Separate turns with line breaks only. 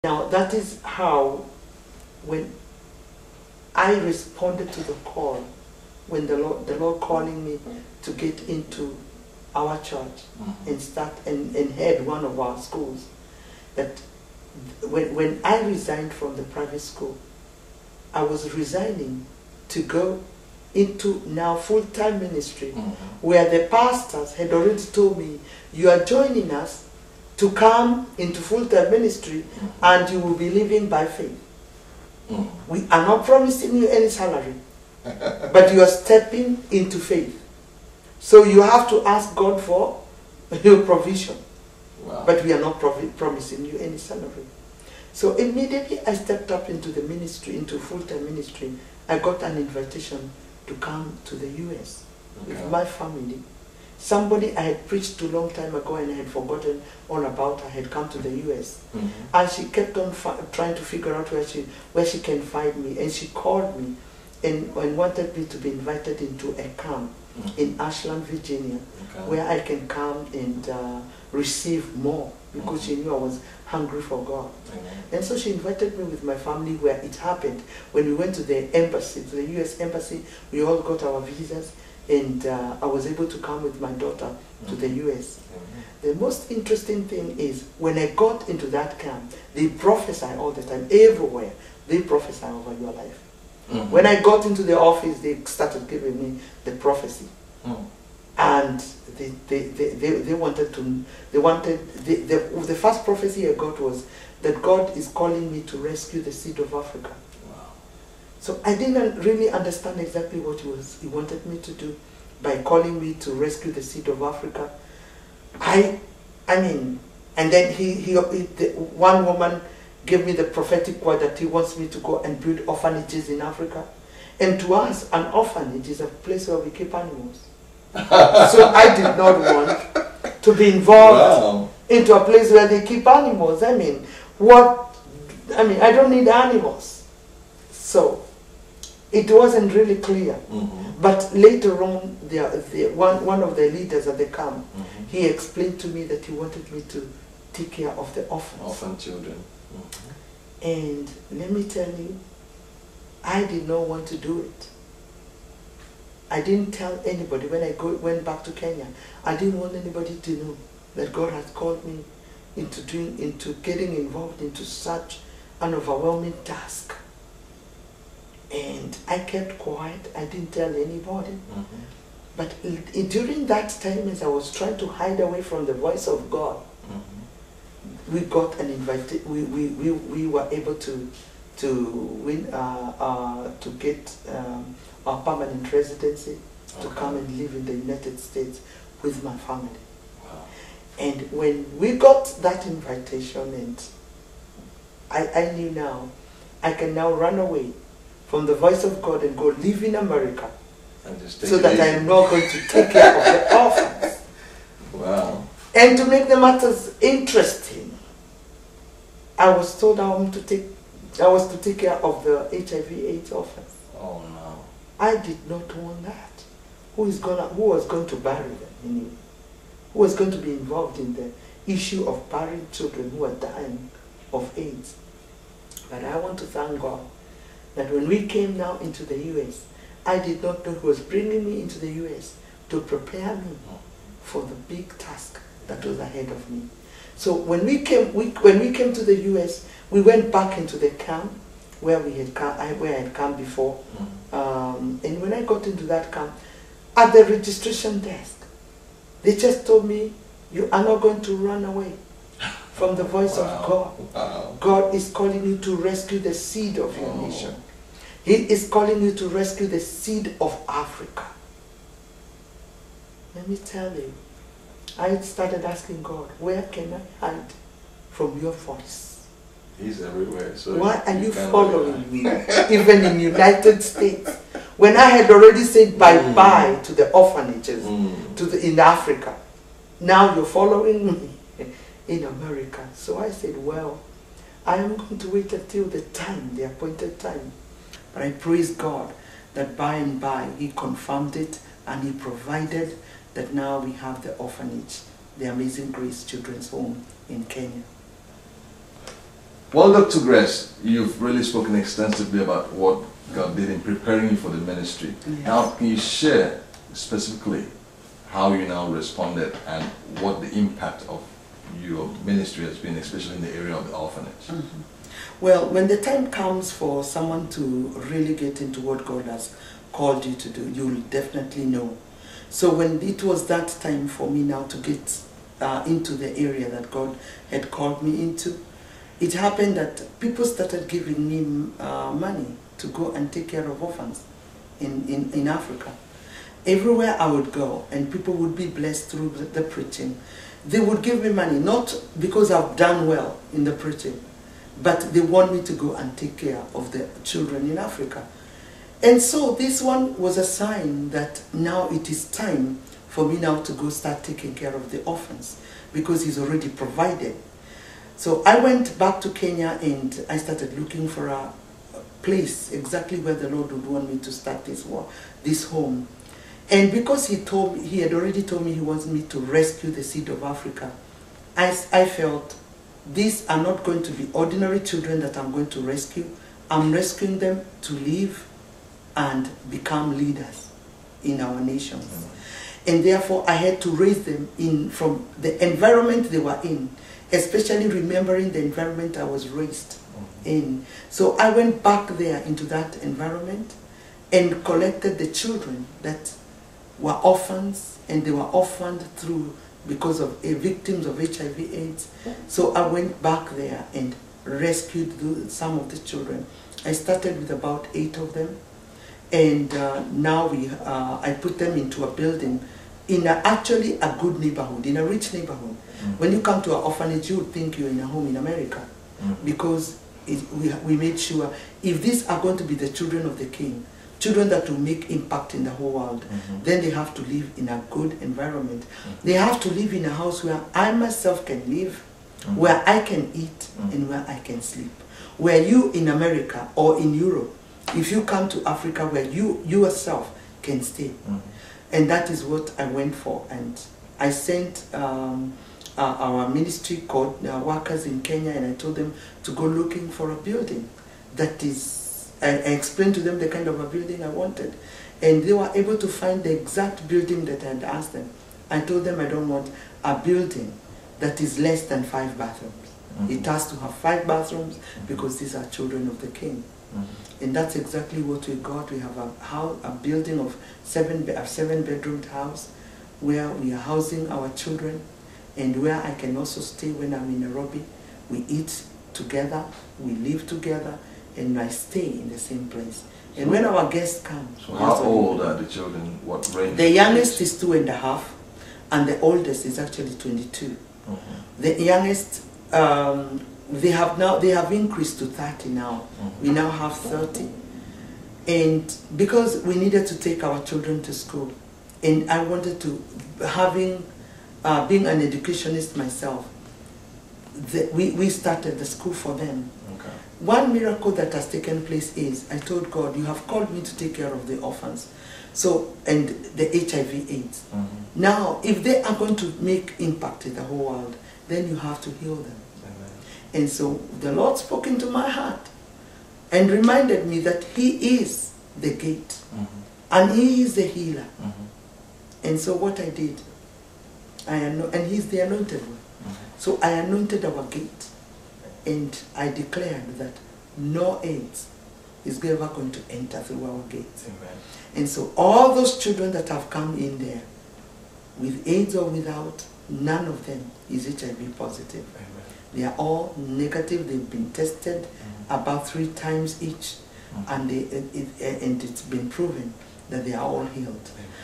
Now that is how, when I responded to the call, when the Lord calling me to get into our church and start and head one of our schools, that when I resigned from the private school, I was resigning to go into now full-time ministry, where the pastors had already told me, you are joining us to come into full-time ministry and you will be living by faith. We are not promising you any salary, but you are stepping into faith. So you have to ask God for your provision. Wow. But we are not promising you any salary. So immediately I stepped up into the ministry, into full-time ministry. I got an invitation to come to the US with my family. Somebody I had preached to a long time ago and I had forgotten all about her had come to the US. And she kept on trying to figure out where she can find me. And she called me and wanted me to be invited into a camp in Ashland, Virginia, where I can come and receive more, because she knew I was hungry for God. And so she invited me with my family, where it happened when we went to the embassy, to the US embassy. We all got our visas, and I was able to come with my daughter to the US. The most interesting thing is, when I got into that camp, they prophesy all the time, everywhere. They prophesy over your life. When I got into the office, they started giving me the prophecy. And they wanted to, the first prophecy I got was that God is calling me to rescue the seed of Africa. Wow. So I didn't really understand exactly what he wanted me to do by calling me to rescue the seed of Africa. I mean, and then one woman gave me the prophetic word that he wants me to go and build orphanages in Africa. And to us, an orphanage is a place where we keep animals. So I did not want to be involved into a place where they keep animals. I mean, I don't need animals. So it wasn't really clear. But later on, one of the leaders at the camp, he explained to me that he wanted me to take care of the orphans.
Orphan children.
And let me tell you, I did not want to do it. I didn't tell anybody. When I went back to Kenya, I didn't want anybody to know that God had called me into getting involved into such an overwhelming task. And I kept quiet. I didn't tell anybody. But during that time, as I was trying to hide away from the voice of God, we got an invitation. We were able to win to get our permanent residency to come and live in the United States with my family. Wow. And when we got that invitation, and I knew now I can now run away from the voice of God and go live in America, so that I am not going to take care of the orphans.
Wow.
And to make the matters interesting, I was told I was to take care of the HIV/AIDS orphans.
Oh no!
I did not want that. Who was going to bury them anyway? Who was going to be involved in the issue of burying children who are dying of AIDS? But I want to thank God that when we came now into the US, I did not know He was bringing me into the US to prepare me for the big task that was ahead of me. So when we came to the US, we went back into the camp where I had come before. And when I got into that camp, at the registration desk, they just told me, you are not going to run away from the voice of God. Wow. God is calling you to rescue the seed of your nation. He is calling you to rescue the seed of Africa. Let me tell you, I started asking God, where can I hide from your voice?
He's everywhere. So
why are you following me? Even in United States, when I had already said bye-bye to the orphanages in Africa, now you're following me in America. So I said, well, I am going to wait until the appointed time. But I praise God that by and by He confirmed it and He provided that now we have the orphanage, the Amazing Grace Children's Home in Kenya.
Well, Dr. Grace, you've really spoken extensively about what God did in preparing you for the ministry.
Yes.
Now, can you share specifically how you now responded and what the impact of your ministry has been, especially in the area of the orphanage?
Mm-hmm. Well, when the time comes for someone to really get into what God has called you to do, you'll definitely know. So when it was that time for me now to get into the area that God had called me into, it happened that people started giving me money to go and take care of orphans in Africa. Everywhere I would go, and people would be blessed through the preaching, they would give me money, not because I've done well in the preaching, but they want me to go and take care of the children in Africa. And so this one was a sign that now it is time for me now to go start taking care of the orphans, because he's already provided. So I went back to Kenya and I started looking for a place exactly where the Lord would want me to start this home. And because he had already told me he wants me to rescue the seed of Africa, I felt these are not going to be ordinary children that I'm going to rescue. I'm rescuing them to live and become leaders in our nations. Mm-hmm. And therefore I had to raise them from the environment they were in, especially remembering the environment I was raised in. So I went back there into that environment and collected the children that were orphans, and they were orphaned because of victims of HIV/AIDS. So I went back there and rescued some of the children. I started with about 8 of them, and now I put them into a building in actually a good neighborhood, in a rich neighborhood. Mm-hmm. When you come to an orphanage, you would think you're in a home in America, mm-hmm. because we made sure if these are going to be the children of the King, children that will make impact in the whole world, mm-hmm. then they have to live in a good environment. Mm-hmm. They have to live in a house where I myself can live, mm-hmm. where I can eat, mm-hmm. and where I can sleep. Where you in America or in Europe, if you come to Africa, where you yourself can stay. Mm-hmm. And that is what I went for. And I sent our ministry workers in Kenya, and I told them to go looking for a building that is, I explained to them the kind of a building I wanted, and they were able to find the exact building that I had asked them. I told them I don't want a building that is less than 5 bathrooms. Mm-hmm. It has to have 5 bathrooms, mm-hmm. because these are children of the King. Mm-hmm. And that's exactly what we got. We have a building of a 7-bedroomed house where we are housing our children, and where I can also stay when I'm in Nairobi. We eat together, we live together, and I stay in the same place. And so when our guests come...
So how old are the children? What range?
The youngest is 2.5, and the oldest is actually 22. Mm-hmm. The youngest, they have increased to 30 now. Mm-hmm. We now have 30. And because we needed to take our children to school, and I wanted to, being an educationist myself, we started the school for them. Okay. One miracle that has taken place is, I told God, you have called me to take care of the orphans, and the HIV/AIDS. Mm-hmm. Now, if they are going to make impact in the whole world, then you have to heal them. Amen. And so the Lord spoke into my heart and reminded me that He is the gate, mm-hmm. and He is the healer. Mm-hmm. And so what I did, and He's the anointed one. Mm-hmm. So I anointed our gate, and I declared that no AIDS is ever going to enter through our gates. Amen. And so all those children that have come in there, with AIDS or without, none of them is HIV positive. Amen. They are all negative. They've been tested, mm-hmm. about 3 times each, mm-hmm. and it's been proven that they are all healed. Amen.